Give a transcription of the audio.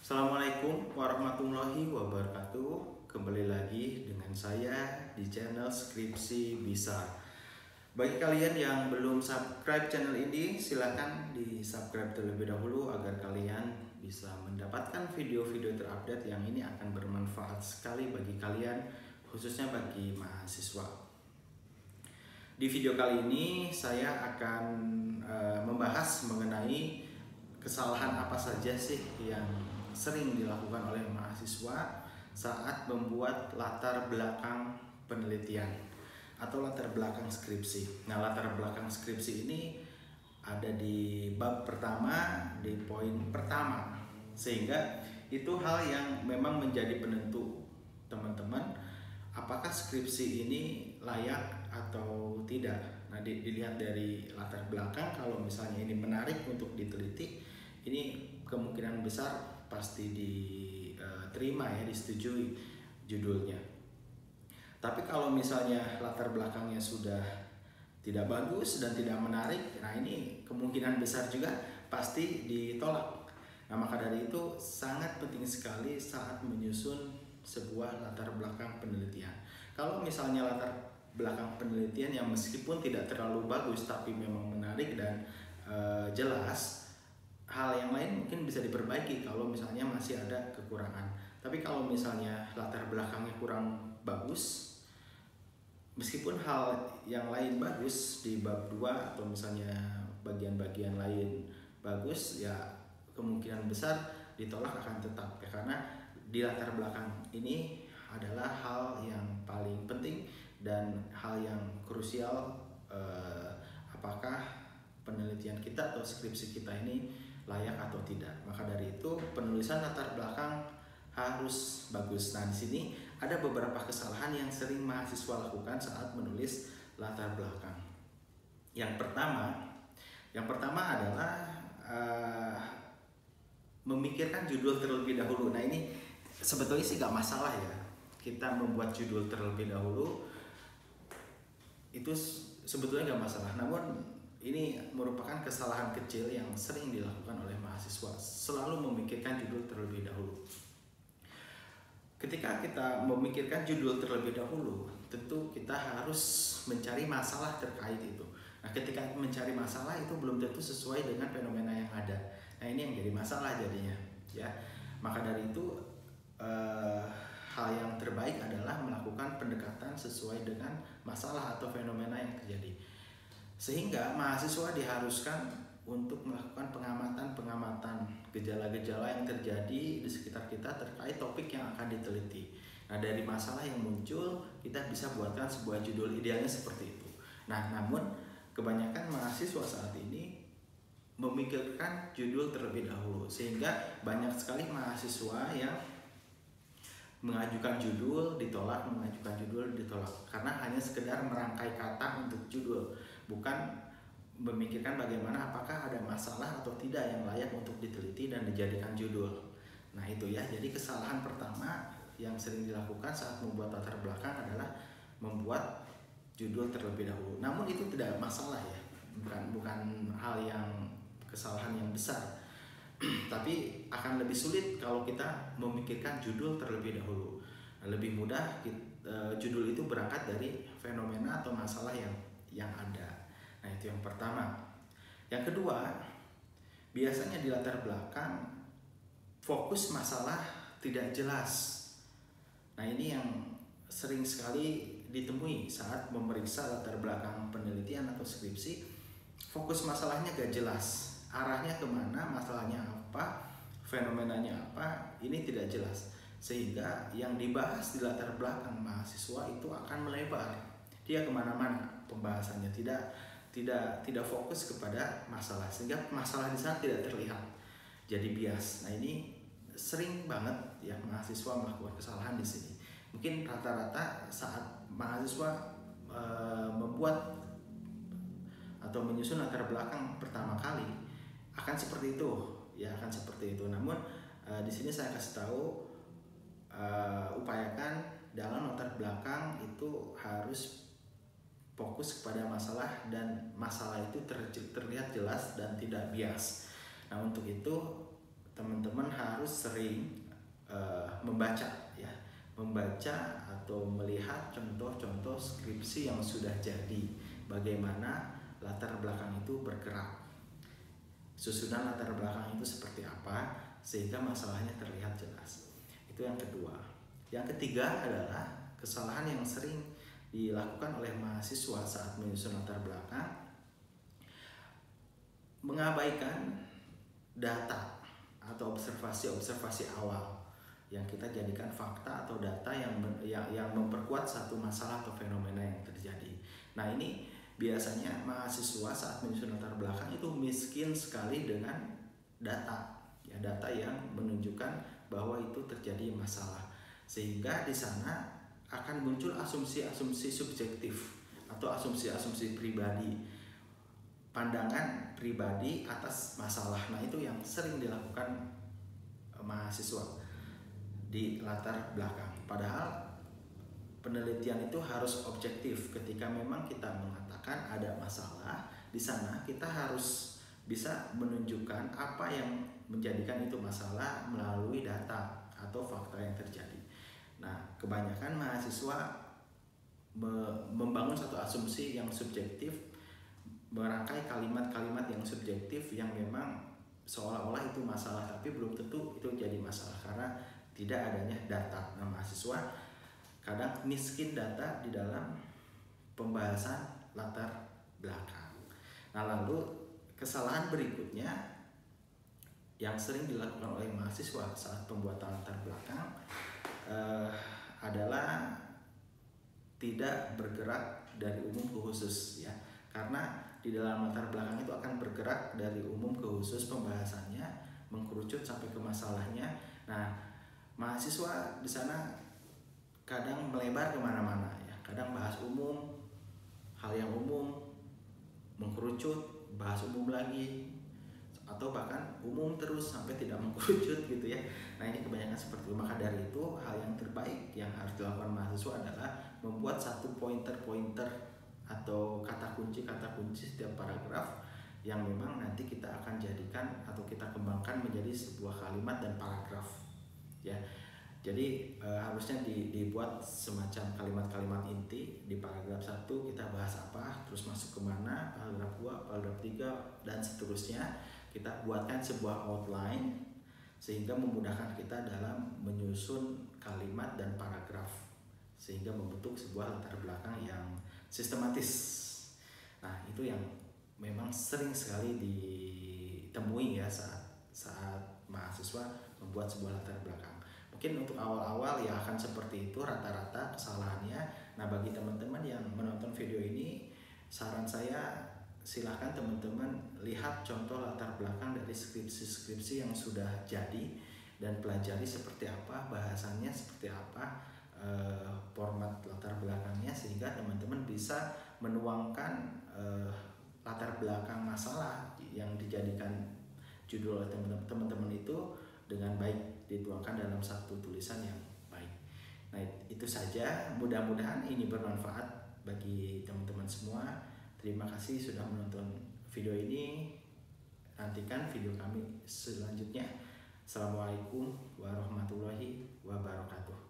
Assalamualaikum warahmatullahi wabarakatuh. Kembali lagi dengan saya di channel Skripsi Bisa. Bagi kalian yang belum subscribe channel ini, silakan di subscribe terlebih dahulu agar kalian bisa mendapatkan video-video terupdate yang ini akan bermanfaat sekali bagi kalian, khususnya bagi mahasiswa. Di video kali ini saya akan membahas mengenai kesalahan apa saja sih yang sering dilakukan oleh mahasiswa saat membuat latar belakang penelitian atau latar belakang skripsi. Nah, latar belakang skripsi ini ada di bab pertama, di poin pertama, sehingga itu hal yang memang menjadi penentu teman-teman apakah skripsi ini layak atau tidak. Nah, dilihat dari latar belakang, kalau misalnya ini menarik untuk diteliti, ini kemungkinan besar pasti diterima ya, disetujui judulnya. Tapi kalau misalnya latar belakangnya sudah tidak bagus dan tidak menarik, nah ini kemungkinan besar juga pasti ditolak. Nah, maka dari itu sangat penting sekali saat menyusun sebuah latar belakang penelitian. Kalau misalnya latar belakang penelitian yang meskipun tidak terlalu bagus tapi memang menarik dan jelas, hal yang lain mungkin bisa diperbaiki kalau misalnya masih ada kekurangan. Tapi kalau misalnya latar belakangnya kurang bagus, meskipun hal yang lain bagus di bab 2 atau misalnya bagian-bagian lain bagus, ya kemungkinan besar ditolak akan tetap ya, karena di latar belakang ini adalah hal yang paling penting dan hal yang krusial, apakah penelitian kita atau skripsi kita ini layak atau tidak. Maka dari itu penulisan latar belakang harus bagus. Nah, di sini ada beberapa kesalahan yang sering mahasiswa lakukan saat menulis latar belakang. Yang pertama adalah memikirkan judul terlebih dahulu. Nah, ini sebetulnya sih gak masalah ya, kita membuat judul terlebih dahulu itu sebetulnya gak masalah. Namun ini merupakan kesalahan kecil yang sering dilakukan oleh mahasiswa, selalu memikirkan judul terlebih dahulu. Ketika kita memikirkan judul terlebih dahulu, tentu kita harus mencari masalah terkait itu. Nah, ketika mencari masalah itu belum tentu sesuai dengan fenomena yang ada. Nah, ini yang jadi masalah jadinya, ya. Maka dari itu hal yang terbaik adalah melakukan pendekatan sesuai dengan masalah atau fenomena yang terjadi. Sehingga mahasiswa diharuskan untuk melakukan pengamatan gejala-gejala yang terjadi di sekitar kita terkait topik yang akan diteliti. Nah, dari masalah yang muncul, kita bisa buatkan sebuah judul, idealnya seperti itu. Nah, namun kebanyakan mahasiswa saat ini memikirkan judul terlebih dahulu, sehingga banyak sekali mahasiswa yang mengajukan judul ditolak, karena hanya sekedar merangkai kata untuk judul, bukan memikirkan bagaimana apakah ada masalah atau tidak yang layak untuk diteliti dan dijadikan judul. Nah, itu ya, jadi kesalahan pertama yang sering dilakukan saat membuat latar belakang adalah membuat judul terlebih dahulu. Namun itu tidak masalah ya, bukan hal yang kesalahan yang besar. Tapi akan lebih sulit kalau kita memikirkan judul terlebih dahulu. Lebih mudah judul itu berangkat dari fenomena atau masalah yang ada. Nah, itu yang pertama. Yang kedua, biasanya di latar belakang fokus masalah tidak jelas. Nah, ini yang sering sekali ditemui saat memeriksa latar belakang penelitian atau skripsi. Fokus masalahnya gak jelas, arahnya kemana, masalahnya apa, fenomenanya apa, ini tidak jelas. Sehingga yang dibahas di latar belakang mahasiswa itu akan melebar, dia kemana-mana pembahasannya, tidak fokus kepada masalah, sehingga masalah di sana tidak terlihat, jadi bias. Nah, ini sering banget ya mahasiswa melakukan kesalahan di sini. Mungkin rata-rata saat mahasiswa membuat atau menyusun latar belakang pertama kali akan seperti itu ya, akan seperti itu. Namun di sini saya kasih tahu, upayakan dalam latar belakang itu harus fokus kepada masalah dan masalah itu terlihat jelas dan tidak bias. Nah, untuk itu teman-teman harus sering membaca ya, membaca atau melihat contoh-contoh skripsi yang sudah jadi, bagaimana latar belakang itu bergerak, susunan latar belakang itu seperti apa, sehingga masalahnya terlihat jelas. Itu yang kedua. Yang ketiga adalah kesalahan yang sering dilakukan oleh mahasiswa saat menyusun latar belakang, mengabaikan data atau observasi awal yang kita jadikan fakta atau data yang memperkuat satu masalah atau fenomena yang terjadi. Nah, ini biasanya mahasiswa saat menyusun latar belakang itu miskin sekali dengan data, ya, data yang menunjukkan bahwa itu terjadi masalah, sehingga di sana akan muncul asumsi-asumsi subjektif atau asumsi-asumsi pribadi, pandangan pribadi atas masalah. Nah, itu yang sering dilakukan mahasiswa di latar belakang. Padahal penelitian itu harus objektif. Ketika memang kita mengatakan ada masalah di sana, kita harus bisa menunjukkan apa yang menjadikan itu masalah melalui data atau fakta yang terjadi. Nah, kebanyakan mahasiswa membangun satu asumsi yang subjektif, merangkai kalimat-kalimat yang subjektif yang memang seolah-olah itu masalah, tapi belum tentu itu jadi masalah karena tidak adanya data. Nah, mahasiswa kadang miskin data di dalam pembahasan latar belakang. Nah, lalu kesalahan berikutnya yang sering dilakukan oleh mahasiswa saat pembuatan latar belakang adalah tidak bergerak dari umum ke khusus, ya, karena di dalam latar belakang itu akan bergerak dari umum ke khusus pembahasannya, mengkerucut sampai ke masalahnya. Nah, mahasiswa di sana kadang melebar kemana-mana, ya, kadang bahas umum, hal yang umum, mengkerucut, bahas umum lagi, atau bahkan umum terus sampai tidak mengkerucut gitu ya. Nah, ini kebanyakan seperti itu. Maka dari itu hal yang terbaik yang harus dilakukan mahasiswa adalah membuat satu pointer-pointer atau kata kunci setiap paragraf yang memang nanti kita akan jadikan atau kita kembangkan menjadi sebuah kalimat dan paragraf, ya. Jadi harusnya dibuat semacam kalimat-kalimat inti. Di paragraf 1 kita bahas apa, terus masuk kemana, paragraf 2, paragraf 3, dan seterusnya. Kita buatkan sebuah outline sehingga memudahkan kita dalam menyusun kalimat dan paragraf, sehingga membentuk sebuah latar belakang yang sistematis. Nah, itu yang memang sering sekali ditemui ya saat mahasiswa membuat sebuah latar belakang. Mungkin untuk awal-awal ya akan seperti itu rata-rata kesalahannya. Nah, bagi teman-teman yang menonton video ini, saran saya silahkan teman-teman lihat contoh latar belakang dari skripsi-skripsi yang sudah jadi dan pelajari seperti apa, bahasannya seperti apa, format latar belakangnya, sehingga teman-teman bisa menuangkan latar belakang masalah yang dijadikan judul oleh teman-teman itu dengan baik, dituangkan dalam satu tulisan yang baik. Nah, itu saja, mudah-mudahan ini bermanfaat bagi teman-teman semua. Terima kasih sudah menonton video ini. Nantikan video kami selanjutnya. Assalamualaikum warahmatullahi wabarakatuh.